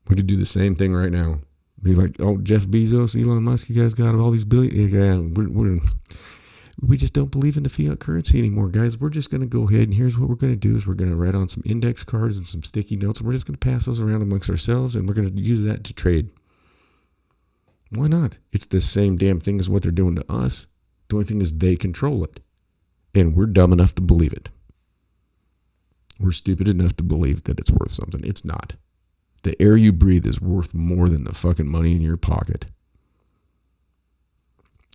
We could do the same thing right now. Be like, oh, Jeff Bezos, Elon Musk, you guys got all these billion. Yeah, we just don't believe in the fiat currency anymore, guys. We're just going to go ahead and here's what we're going to do is we're going to write on some index cards and some sticky notes, and we're just going to pass those around amongst ourselves, and we're going to use that to trade. Why not? It's the same damn thing as what they're doing to us. The only thing is they control it, and we're dumb enough to believe it. We're stupid enough to believe that it's worth something. It's not. The air you breathe is worth more than the fucking money in your pocket.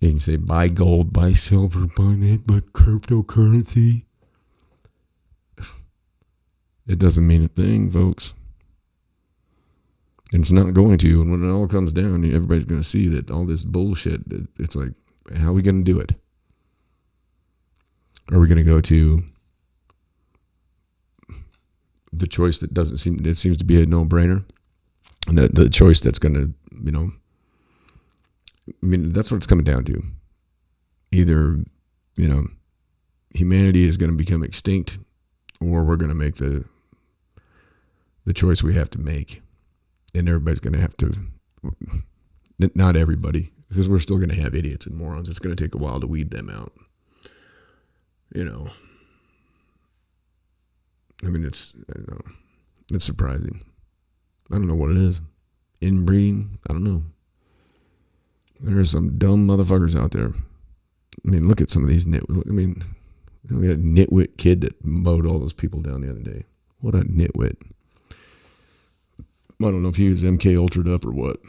And you say, buy gold, buy silver, buy that, buy cryptocurrency. It doesn't mean a thing, folks. And it's not going to. And when it all comes down, everybody's going to see that all this bullshit, it's like, how are we going to do it? Are we going to go to the choice that it seems to be a no-brainer? And the choice that's going to, that's what it's coming down to. Either, humanity is going to become extinct, or we're going to make the choice we have to make. And everybody's going to have to, not everybody, because we're still going to have idiots and morons. It's going to take a while to weed them out. It's surprising. I don't know what it is. Inbreeding, I don't know. There are some dumb motherfuckers out there. Look at some of these we had a nitwit kid that mowed all those people down the other day. What a nitwit. I don't know if he was MK Ultra'd up or what.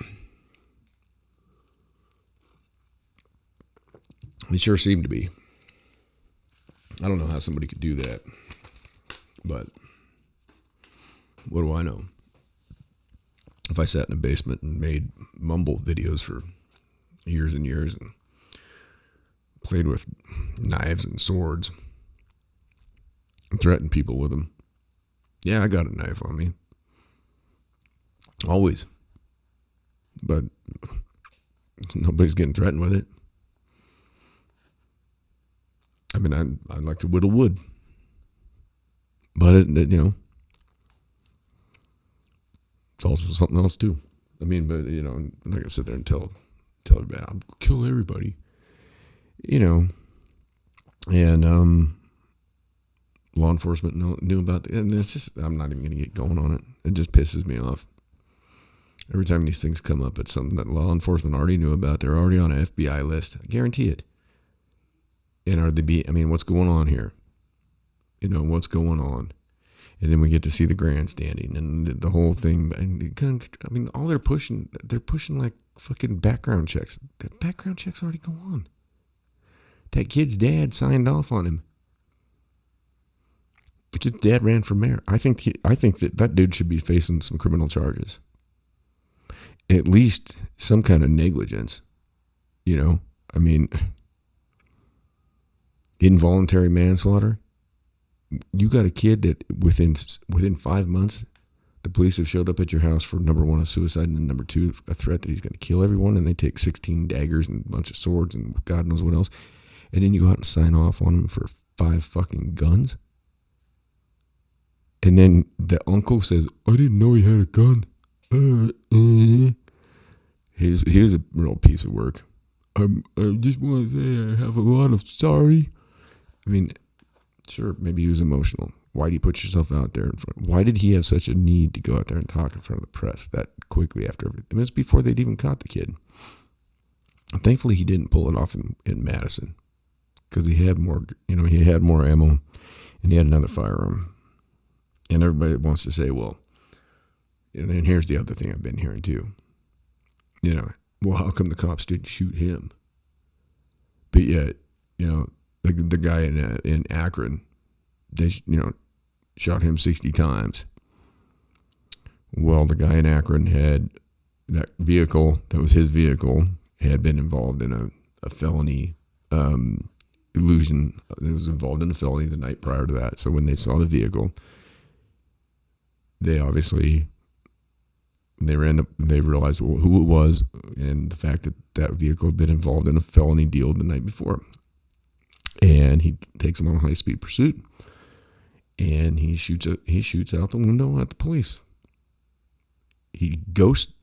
He sure seemed to be. I don't know how somebody could do that. But what do I know? If I sat in a basement and made mumble videos for years and years and played with knives and swords and threatened people with them. Yeah, I got a knife on me. Always. But nobody's getting threatened with it. I'd like to whittle wood. But, it's also something else, too. I'm not going to sit there and tell everybody, I'll kill everybody. And law enforcement knew about it. And it's just, I'm not even going to get going on it. It just pisses me off. Every time these things come up, it's something that law enforcement already knew about. They're already on an FBI list. I guarantee it. And what's going on here? What's going on? And then we get to see the grandstanding and the whole thing. And all they're pushing like fucking background checks. That background checks already go on. That kid's dad signed off on him. The kid's dad ran for mayor. I think that dude should be facing some criminal charges. At least some kind of negligence. Involuntary manslaughter. You got a kid that within 5 months, the police have showed up at your house for number one, a suicide, and number two, a threat that he's going to kill everyone, and they take 16 daggers and a bunch of swords and God knows what else, and then you go out and sign off on him for 5 fucking guns, and then the uncle says, "I didn't know he had a gun." He was a real piece of work. I just want to say I have a lot of sorry. Sure, maybe he was emotional. Why do you put yourself out there in front? Why did he have such a need to go out there and talk in front of the press that quickly after everything? It's before they'd even caught the kid. And thankfully, he didn't pull it off in Madison because he had more ammo, and he had another firearm. And everybody wants to say, well, and then here's the other thing I've been hearing too. Well, how come the cops didn't shoot him? But yet, the guy in Akron, they shot him 60 times. Well, the guy in Akron had that vehicle, that was his vehicle, had been involved in a felony illusion. It was involved in a felony the night prior to that. So when they saw the vehicle, they obviously they realized who it was and the fact that that vehicle had been involved in a felony deal the night before. And he takes him on a high-speed pursuit, and he shoots out the window at the police. He ghost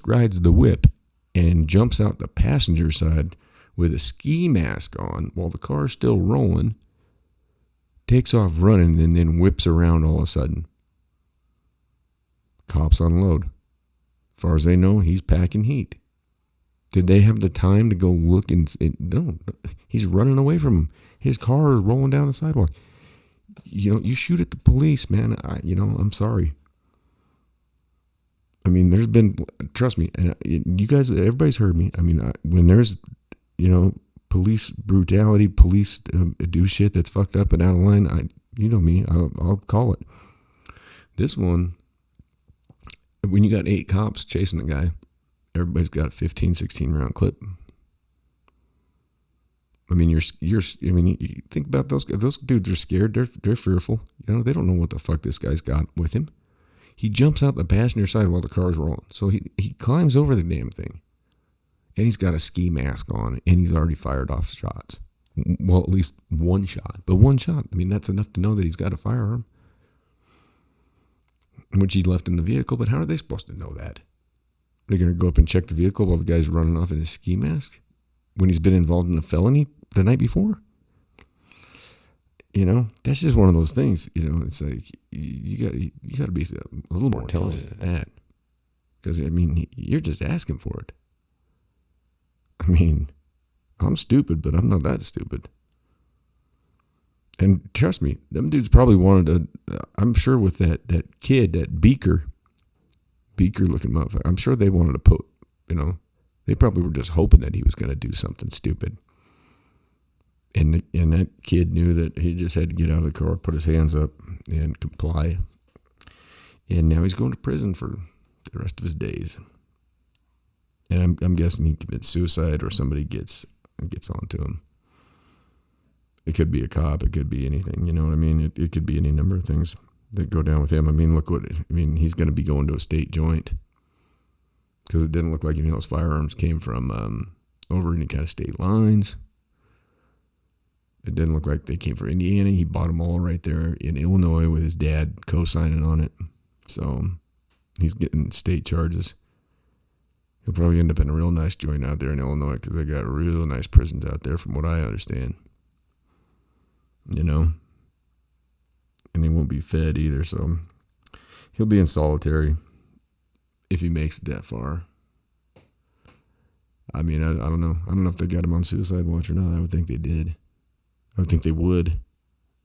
rides the whip and jumps out the passenger side with a ski mask on while the car's still rolling, takes off running, and then whips around all of a sudden. Cops unload. As far as they know, he's packing heat. Did they have the time to go look and no, he's running away from him. His car is rolling down the sidewalk. You shoot at the police, man. I'm sorry. I mean, there's been, trust me, you guys, everybody's heard me. I mean, when there's, police brutality, police do shit that's fucked up and out of line, you know me, I'll call it. This one, when you got 8 cops chasing the guy, everybody's got a 15, 16 round clip. I mean, you think about those dudes are scared. They're fearful. They don't know what the fuck this guy's got with him. He jumps out the passenger side while the car's rolling. So he climbs over the damn thing. And he's got a ski mask on, and he's already fired off shots. Well, at least one shot. But one shot, I mean, that's enough to know that he's got a firearm, which he left in the vehicle. But how are they supposed to know that? They're going to go up and check the vehicle while the guy's running off in his ski mask when he's been involved in a felony the night before? That's just one of those things. It's like you got to be a little more intelligent than that. Because, I mean, you're just asking for it. I mean, I'm stupid, but I'm not that stupid. And trust me, them dudes probably wanted to, I'm sure with that kid, that Beaker looking motherfucker, I'm sure they wanted to put, they probably were just hoping that he was going to do something stupid. And that kid knew that he just had to get out of the car, put his hands up, and comply. And now he's going to prison for the rest of his days. And I'm guessing he commits suicide or somebody gets onto him. It could be a cop. It could be anything. You know what I mean? It could be any number of things that go down with him. I mean, he's going to be going to a state joint because it didn't look like his firearms came from over any kind of state lines. It didn't look like they came from Indiana. He bought them all right there in Illinois with his dad co-signing on it. So he's getting state charges. He'll probably end up in a real nice joint out there in Illinois because they got real nice prisons out there from what I understand. And he won't be fed either. So he'll be in solitary if he makes it that far. I mean, I don't know. I don't know if they got him on suicide watch or not. I would think they did. I would think they would.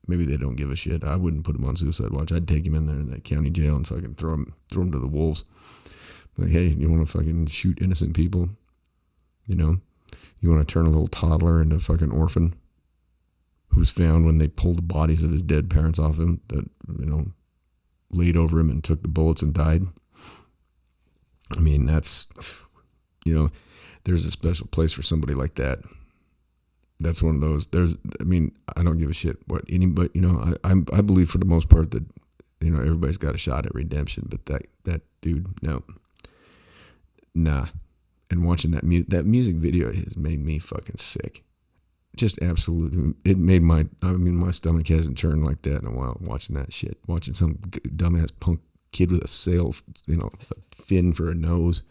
Maybe they don't give a shit. I wouldn't put him on suicide watch. I'd take him in there in that county jail and fucking throw him to the wolves. Like, hey, you want to fucking shoot innocent people? You want to turn a little toddler into a fucking orphan who was found when they pulled the bodies of his dead parents off him that, laid over him and took the bullets and died? I mean, that's, there's a special place for somebody like that. That's one of those. I don't give a shit what anybody, I believe for the most part that, everybody's got a shot at redemption, but that dude, no. Nah. And watching that music video has made me fucking sick. Just absolutely. It made my stomach hasn't churned like that in a while watching that shit. Watching some dumbass punk kid with a sail, a fin for a nose.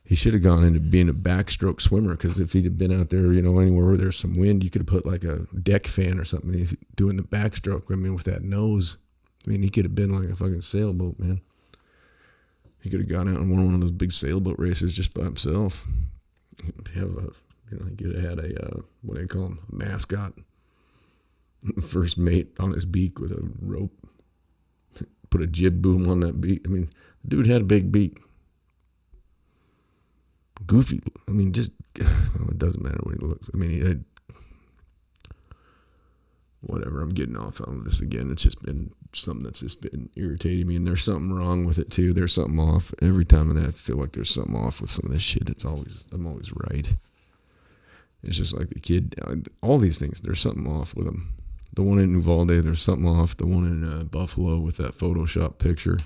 He should have gone into being a backstroke swimmer because if he'd have been out there, anywhere where there's some wind, you could have put like a deck fan or something. He's doing the backstroke. I mean, with that nose, he could have been like a fucking sailboat, man. He could have gone out and won one of those big sailboat races just by himself. He could have had a, what do you call him, a mascot, first mate on his beak with a rope. Put a jib boom on that beak. I mean, the dude had a big beak. Goofy. I mean, it doesn't matter what he looks. I mean, whatever. I'm getting off on this again. It's just been something that's just been irritating me, and there's something wrong with it too. There's something off every time, and I feel like there's something off with some of this shit. I'm always right. It's just like the kid. All these things, there's something off with them. The one in Uvalde, there's something off. The one in Buffalo with that Photoshop picture.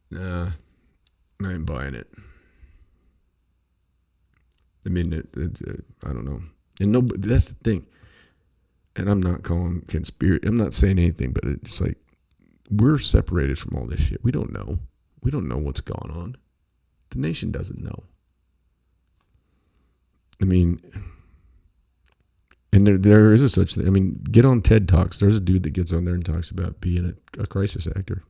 Nah. I ain't buying it. I mean, I don't know. And that's the thing. And I'm not calling conspiracy. I'm not saying anything, but it's like we're separated from all this shit. We don't know. We don't know what's going on. The nation doesn't know. I mean, and there is a such thing. I mean, get on TED Talks. There's a dude that gets on there and talks about being a crisis actor.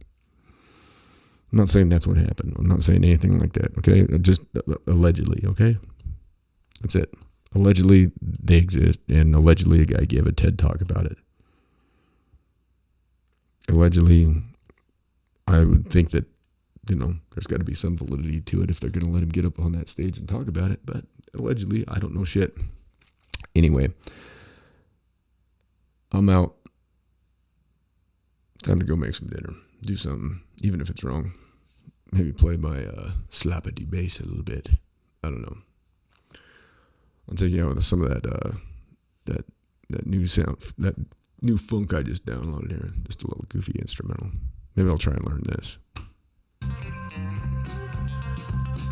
I'm not saying that's what happened. I'm not saying anything like that. Okay, just allegedly. Okay, that's it. Allegedly they exist, and allegedly a guy gave a TED Talk about it. Allegedly, I would think that, there's got to be some validity to it if they're going to let him get up on that stage and talk about it. But allegedly, I don't know shit. Anyway, I'm out. Time to go make some dinner. Do something, even if it's wrong. Maybe play my slappity bass a little bit. I don't know. I'll take you out with some of that new sound, that new funk I just downloaded here. Just a little goofy instrumental. Maybe I'll try and learn this.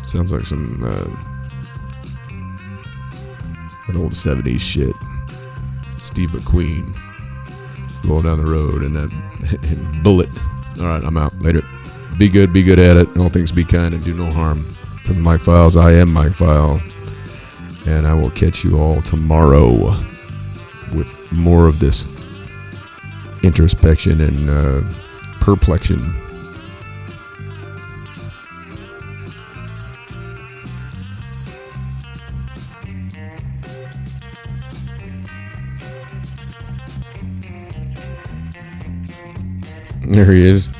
Sounds like some an old 70s shit. Steve McQueen going down the road and that Bullet. All right, I'm out. Later. Be good at it. All things be kind and do no harm. From Mike Files, I am Mike File. And I will catch you all tomorrow with more of this introspection and perplexion. There he is.